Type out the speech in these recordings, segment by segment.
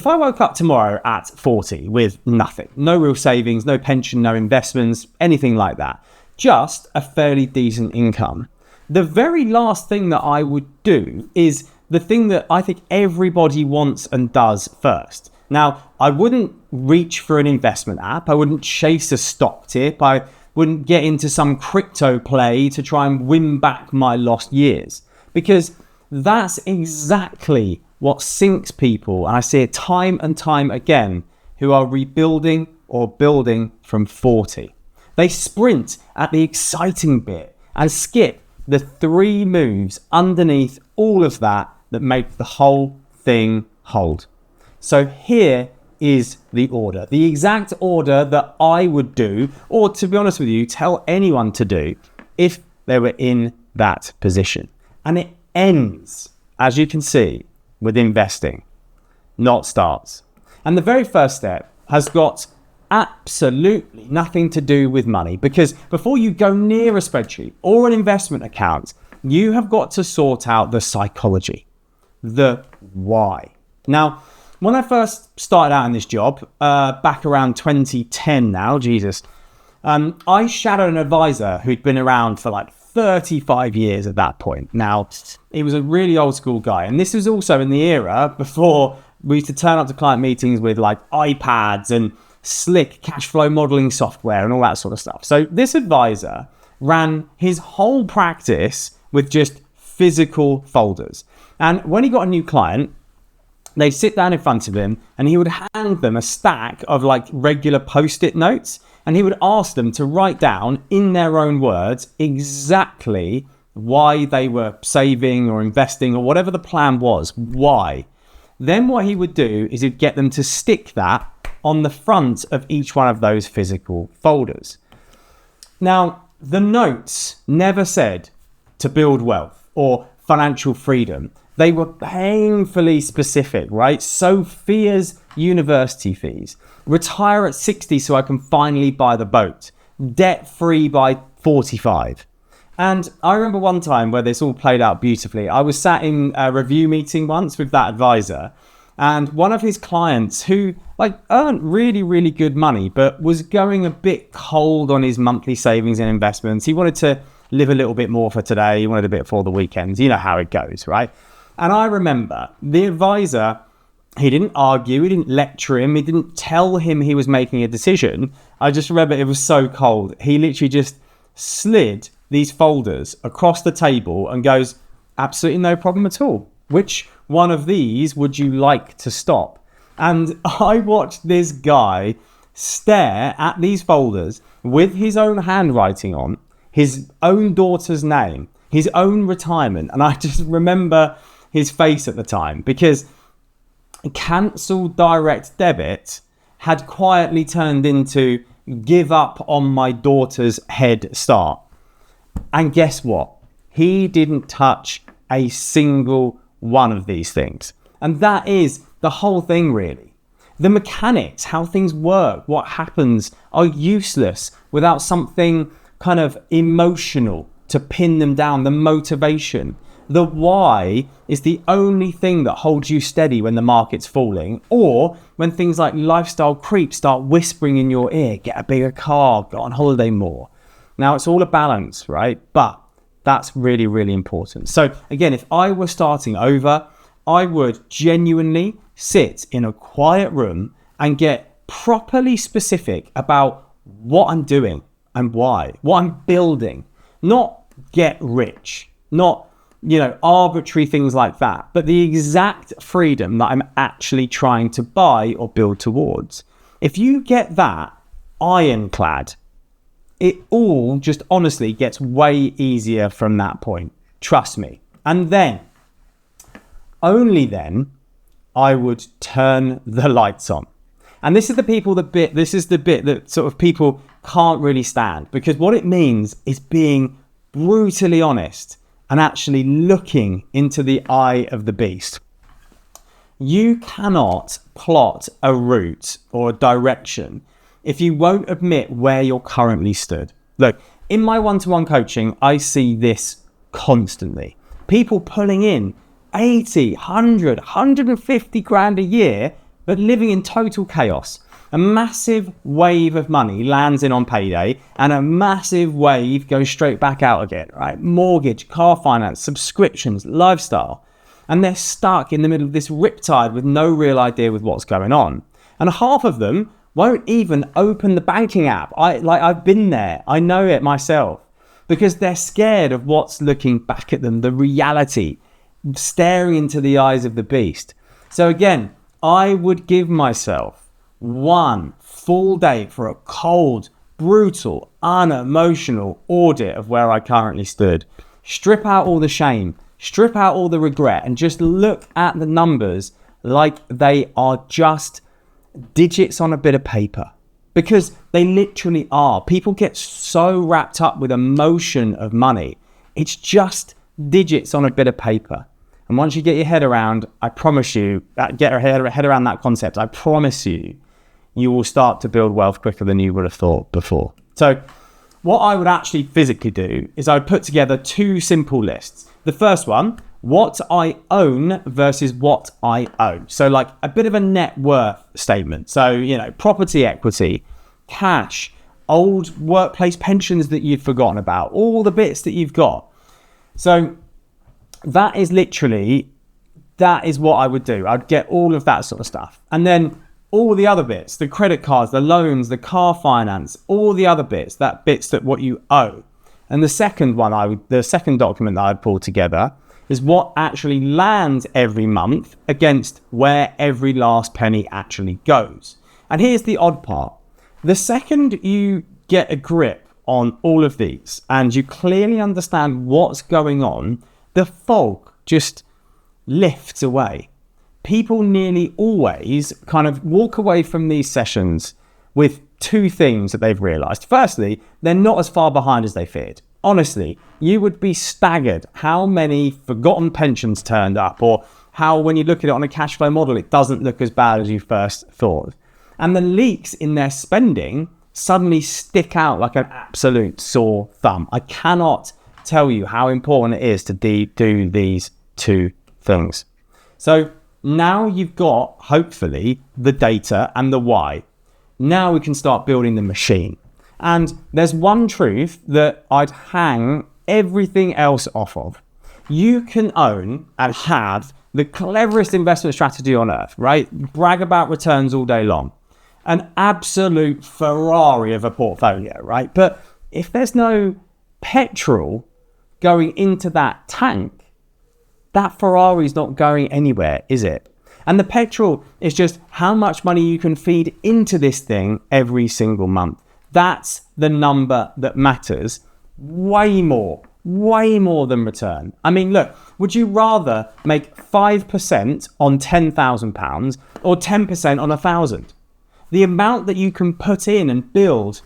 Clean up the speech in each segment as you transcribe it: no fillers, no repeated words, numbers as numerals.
if I woke up tomorrow at 40 with nothing, no real savings, no pension, no investments, anything like that, just a fairly decent income, the very last thing that I would do is the thing that I think everybody wants and does first. Now, I wouldn't reach for an investment app. I wouldn't chase a stock tip. I wouldn't get into some crypto play to try and win back my lost years, because that's exactly what sinks people, and I see it time and time again, who are rebuilding or building from 40. They sprint at the exciting bit and skip the 3 moves underneath all of that make the whole thing hold. So here is the order, the exact order that I would do, or to be honest with you, tell anyone to do if they were in that position. And it ends, as you can see, with investing, not starts. And the very first step has got absolutely nothing to do with money, because before you go near a spreadsheet or an investment account, you have got to sort out the psychology, the why. Now, when I first started out in this job, back around 2010 now, I shadowed an advisor who'd been around for like 35 years at that point. Now, he was a really old school guy. And this was also in the era before we used to turn up to client meetings with like iPads and slick cash flow modeling software and all that sort of stuff. So this advisor ran his whole practice with just physical folders. And when he got a new client, they'd sit down in front of him and he would hand them a stack of like regular post-it notes, and he would ask them to write down in their own words exactly why they were saving or investing or whatever the plan was, why. Then what he would do is he'd get them to stick that on the front of each one of those physical folders. Now, the notes never said to build wealth or financial freedom. They were painfully specific, right? Sophia's university fees, retire at 60 so I can finally buy the boat, debt free by 45. And I remember one time where this all played out beautifully. I was sat in a review meeting once with that advisor, and one of his clients who like earned really, really good money, but was going a bit cold on his monthly savings and investments. He wanted to live a little bit more for today. He wanted a bit for the weekends. You know how it goes, right? And I remember the advisor, he didn't argue, he didn't lecture him, he didn't tell him he was making a decision. I just remember it was so cold. He literally just slid these folders across the table and goes, absolutely no problem at all. Which one of these would you like to stop? And I watched this guy stare at these folders with his own handwriting on, his own daughter's name, his own retirement. And I just remember his face at the time, because cancel direct debit had quietly turned into give up on my daughter's head start. And guess what? He didn't touch a single one of these things. And that is the whole thing, really. The mechanics, how things work, what happens, are useless without something kind of emotional to pin them down, the motivation. The why is the only thing that holds you steady when the market's falling, or when things like lifestyle creep start whispering in your ear, get a bigger car, go on holiday more. Now, it's all a balance, right? But that's really, really important. So again, if I were starting over, I would genuinely sit in a quiet room and get properly specific about what I'm doing and why, what I'm building, not get rich, not arbitrary things like that, but the exact freedom that I'm actually trying to buy or build towards. If you get that ironclad, it all just honestly gets way easier from that point. Trust me. And then, only then, I would turn the lights on. And this is the bit that sort of people can't really stand, because what it means is being brutally honest and actually looking into the eye of the beast. You cannot plot a route or a direction if you won't admit where you're currently stood. Look, in my one-to-one coaching, I see this constantly. People pulling in 80, 100, 150 grand a year, but living in total chaos. A massive wave of money lands in on payday and a massive wave goes straight back out again, right? Mortgage, car finance, subscriptions, lifestyle. And they're stuck in the middle of this riptide with no real idea with what's going on. And half of them won't even open the banking app. I've been there. I know it myself. Because they're scared of what's looking back at them, the reality, staring into the eyes of the beast. So again, I would give myself one full day for a cold, brutal, unemotional audit of where I currently stood. Strip out all the shame, strip out all the regret, and just look at the numbers like they are just digits on a bit of paper. Because they literally are. People get so wrapped up with emotion of money. It's just digits on a bit of paper. And once you get your head around, I promise you, get your head around that concept, I promise you, you will start to build wealth quicker than you would have thought before. So what I would actually physically do is I would put together two simple lists. The first one, what I own versus what I owe. So like a bit of a net worth statement. So, property equity, cash, old workplace pensions that you've forgotten about, all the bits that you've got. So that is what I would do. I'd get all of that sort of stuff. And then all the other bits, the credit cards, the loans, the car finance, all the other bits that what you owe. And the second document that I'd pull together is what actually lands every month against where every last penny actually goes. And here's the odd part. The second you get a grip on all of these and you clearly understand what's going on, the fog just lifts away. People nearly always kind of walk away from these sessions with two things that they've realized. Firstly, they're not as far behind as they feared. Honestly, you would be staggered how many forgotten pensions turned up, or how when you look at it on a cash flow model, it doesn't look as bad as you first thought. And the leaks in their spending suddenly stick out like an absolute sore thumb. I cannot tell you how important it is to do these two things. So now you've got, hopefully, the data and the why. Now we can start building the machine. And there's one truth that I'd hang everything else off of. You can own and have the cleverest investment strategy on earth, right? Brag about returns all day long. An absolute Ferrari of a portfolio, right? But if there's no petrol going into that tank, that Ferrari's not going anywhere, is it? And the petrol is just how much money you can feed into this thing every single month. That's the number that matters way more than return. I mean, look, would you rather make 5% on £10,000 or 10% on 1,000? The amount that you can put in and build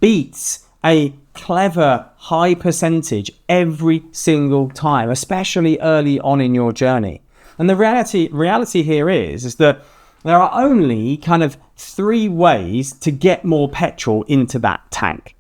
beats a clever high percentage every single time, especially early on in your journey. And the reality here is that there are only kind of three ways to get more petrol into that tank.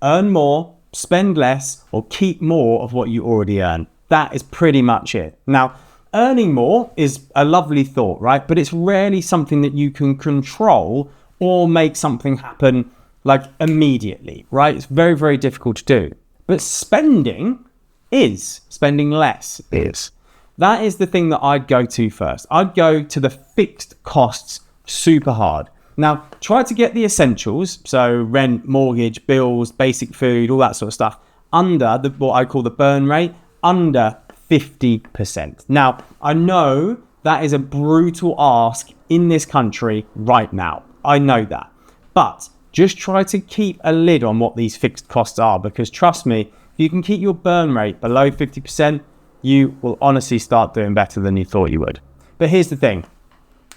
Earn more, spend less, or keep more of what you already earn. That is pretty much it. Now, earning more is a lovely thought, right? But it's rarely something that you can control or make something happen like immediately, right? It's very, very difficult to do. But spending less is. That is the thing that I'd go to first. I'd go to the fixed costs super hard. Now, try to get the essentials, so rent, mortgage, bills, basic food, all that sort of stuff, under what I call the burn rate, under 50%. Now, I know that is a brutal ask in this country right now. I know that. But just try to keep a lid on what these fixed costs are, because trust me, if you can keep your burn rate below 50%, you will honestly start doing better than you thought you would. But here's the thing.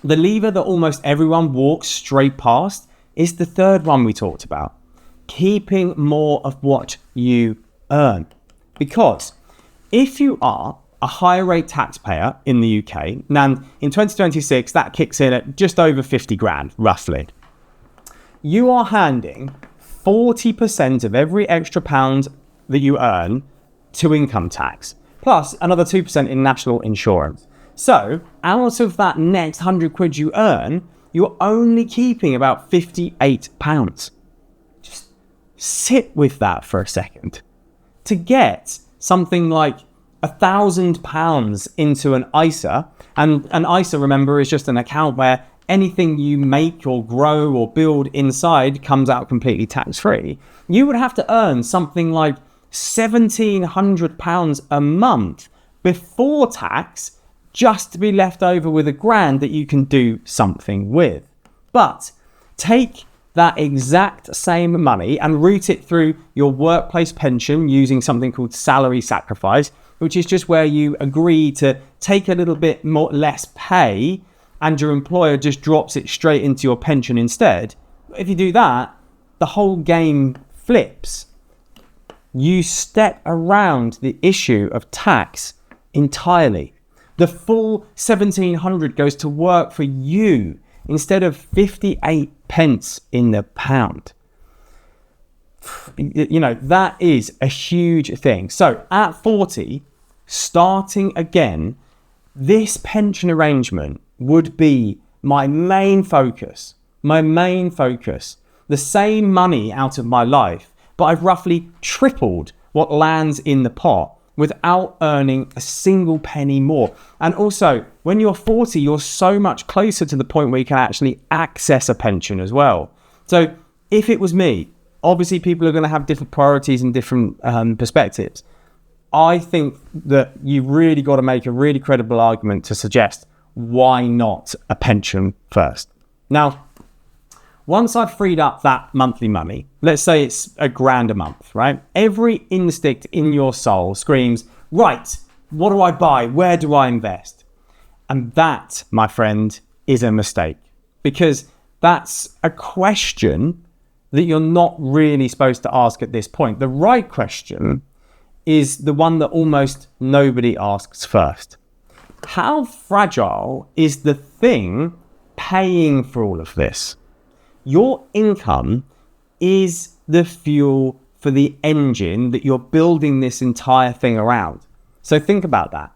The lever that almost everyone walks straight past is the third one we talked about. Keeping more of what you earn. Because if you are a higher rate taxpayer in the UK, and in 2026, that kicks in at just over 50 grand, roughly. You are handing 40% of every extra pound that you earn to income tax, plus another 2% in national insurance. So out of that next 100 quid you earn, you're only keeping about £58. Just sit with that for a second. To get something like £1,000 into an ISA, and an ISA, remember, is just an account where anything you make or grow or build inside comes out completely tax-free. You would have to earn something like £1,700 a month before tax just to be left over with £1,000 that you can do something with. But take that exact same money and route it through your workplace pension using something called salary sacrifice, which is just where you agree to take a little bit more less pay and your employer just drops it straight into your pension instead. If you do that, the whole game flips. You step around the issue of tax entirely. The full 1,700 goes to work for you instead of 58 pence in the pound. You know, that is a huge thing. So at 40, starting again, this pension arrangement would be my main focus. The same money out of my life, but I've roughly tripled what lands in the pot without earning a single penny more. And also, when you're 40, you're so much closer to the point where you can actually access a pension as well. So if it was me, obviously people are going to have different priorities and different perspectives. I think that you've really got to make a really credible argument to suggest why not a pension first. Now, once I've freed up that monthly money, let's say it's £1,000 a month, right? Every instinct in your soul screams, right, what do I buy? Where do I invest? And that, my friend, is a mistake, because that's a question that you're not really supposed to ask at this point. The right question is the one that almost nobody asks first. How fragile is the thing paying for all of this? Your income is the fuel for the engine that you're building this entire thing around. So think about that.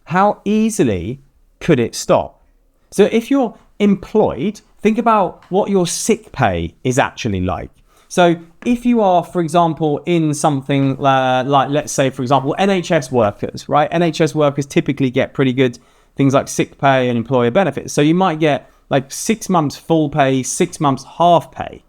How easily could it stop? So if you're employed, think about what your sick pay is actually like. So if you are, for example, in something like, let's say, for example, NHS workers, right? NHS workers typically get pretty good things like sick pay and employer benefits. So you might get like 6 months full pay, 6 months half pay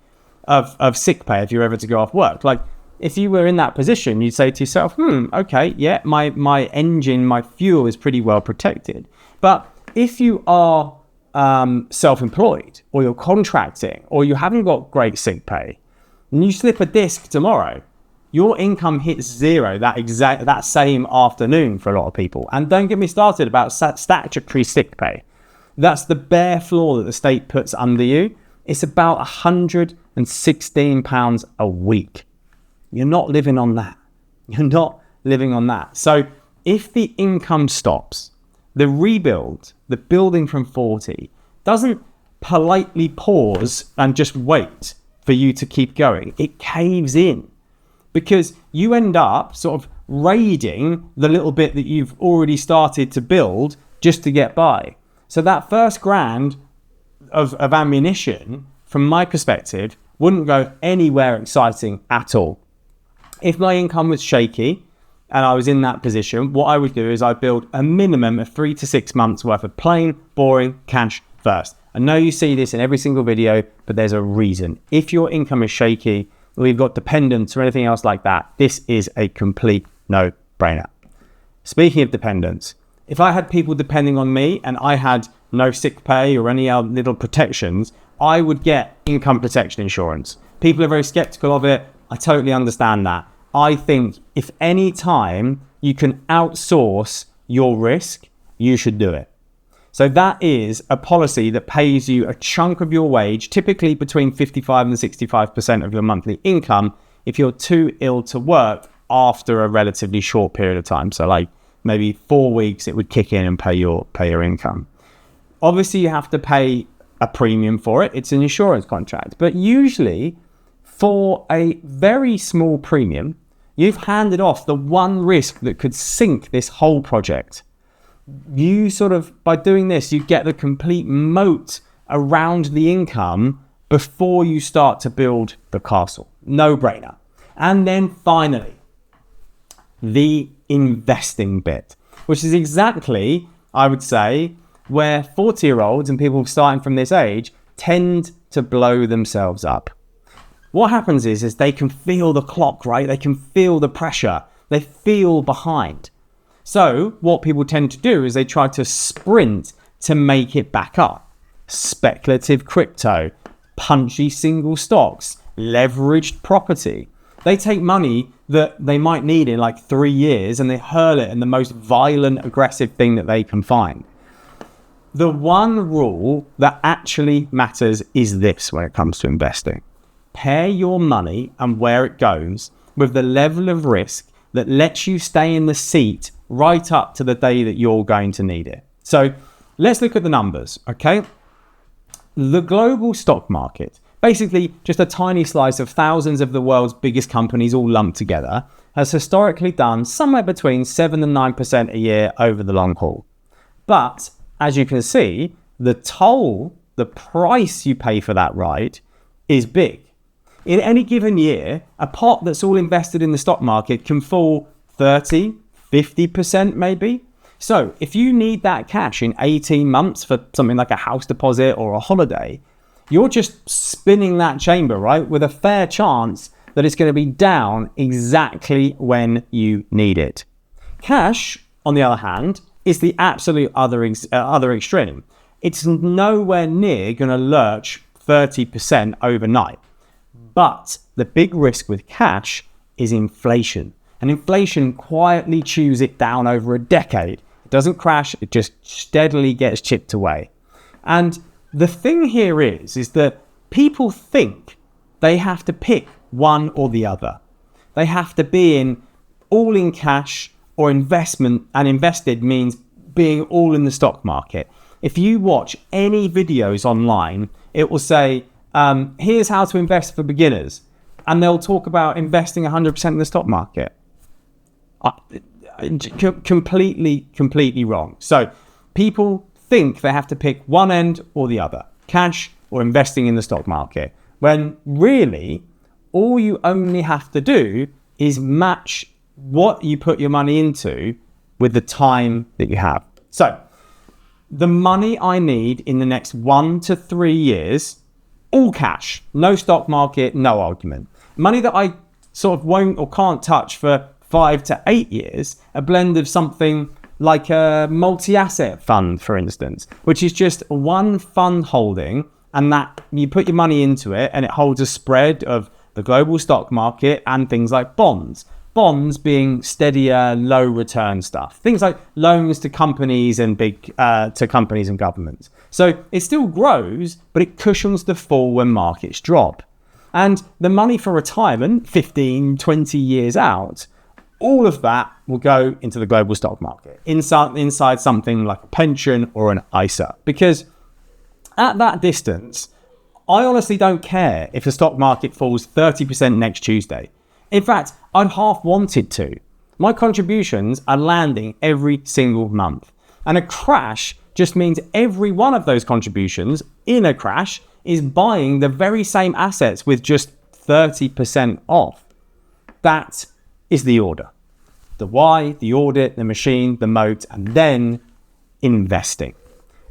of sick pay if you're ever to go off work. Like if you were in that position, you'd say to yourself, okay, yeah, my engine, my fuel is pretty well protected. But if you are self-employed, or you're contracting, or you haven't got great sick pay, and you slip a disc tomorrow, your income hits zero that same afternoon for a lot of people. And don't get me started about statutory sick pay. That's the bare floor that the state puts under you. It's about £116 a week. You're not living on that. So if the income stops, the rebuild, the building from 40, doesn't politely pause and just wait for you to keep going. It caves in, because you end up sort of raiding the little bit that you've already started to build just to get by. So that first £1,000 of ammunition, from my perspective, wouldn't go anywhere exciting at all. If my income was shaky and I was in that position, what I would do is I'd build a minimum of 3 to 6 months worth of plain, boring cash first. I know you see this in every single video, but there's a reason. If your income is shaky, or you've got dependents or anything else like that, this is a complete no-brainer. Speaking of dependents, if I had people depending on me and I had no sick pay or any other little protections, I would get income protection insurance. People are very skeptical of it. I totally understand that. I think if any time you can outsource your risk, you should do it. So that is a policy that pays you a chunk of your wage, typically between 55 and 65% of your monthly income, if you're too ill to work after a relatively short period of time. So like maybe 4 weeks, it would kick in and pay your income. Obviously, you have to pay a premium for it. It's an insurance contract. But usually, for a very small premium, you've handed off the one risk that could sink this whole project. you sort of, by doing this, you get the complete moat around the income before you start to build the castle. No brainer. And then finally, the investing bit, which is exactly, I would say, where 40-year-olds and people starting from this age tend to blow themselves up. What happens is they can feel the clock, right? They can feel the pressure. They feel behind. So what people tend to do is they try to sprint to make it back up. Speculative crypto, punchy single stocks, leveraged property. They take money that they might need in like 3 years and they hurl it in the most violent, aggressive thing that they can find. The one rule that actually matters is this when it comes to investing. Pair your money and where it goes with the level of risk that lets you stay in the seat right up to the day that you're going to need it. So let's look at the numbers, okay? The global stock market, basically just a tiny slice of thousands of the world's biggest companies all lumped together, has historically done somewhere between 7 and 9% a year over the long haul. But as you can see, the toll, the price you pay for that ride is big. In any given year, a pot that's all invested in the stock market can fall 30, 50% maybe. So if you need that cash in 18 months for something like a house deposit or a holiday, you're just spinning that chamber, right? With a fair chance that it's going to be down exactly when you need it. Cash, on the other hand, is the absolute other extreme. It's nowhere near going to lurch 30% overnight. But the big risk with cash is inflation. And inflation quietly chews it down over a decade. It doesn't crash, it just steadily gets chipped away. And the thing here is that people think they have to pick one or the other. They have to be all in cash or investment, and invested means being all in the stock market. If you watch any videos online, it will say, here's how to invest for beginners. And they'll talk about investing 100% in the stock market. Completely wrong. So people think they have to pick one end or the other, cash or investing in the stock market, when really all you only have to do is match what you put your money into with the time that you have. So the money I need in the next 1 to 3 years, all cash, no stock market, no argument. Money that I sort of won't or can't touch for 5 to 8 years, a blend of something like a multi-asset fund, for instance, which is just one fund holding, and that you put your money into it and it holds a spread of the global stock market and things like bonds. Bonds being steadier, low return stuff. Things like loans to companies and companies and governments. So it still grows, but it cushions the fall when markets drop. And the money for retirement, 15, 20 years out, all of that will go into the global stock market, inside something like a pension or an ISA. Because at that distance, I honestly don't care if the stock market falls 30% next Tuesday. In fact, I'd half wanted to. My contributions are landing every single month. And a crash just means every one of those contributions in a crash is buying the very same assets with just 30% off. That is the order. The why, the audit, the machine, the moat, and then investing.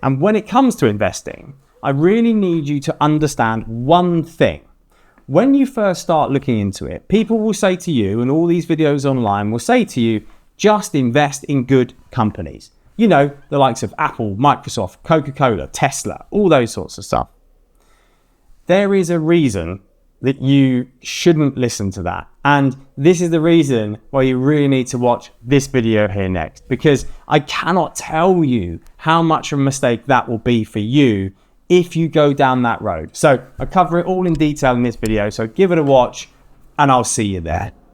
And when it comes to investing, I really need you to understand one thing. When you first start looking into it, people will say to you, and all these videos online will say to you, just invest in good companies. You know, the likes of Apple, Microsoft, Coca-Cola, Tesla, all those sorts of stuff. There is a reason that you shouldn't listen to that. And this is the reason why you really need to watch this video here next, because I cannot tell you how much of a mistake that will be for you if you go down that road. So I cover it all in detail in this video, so give it a watch and I'll see you there.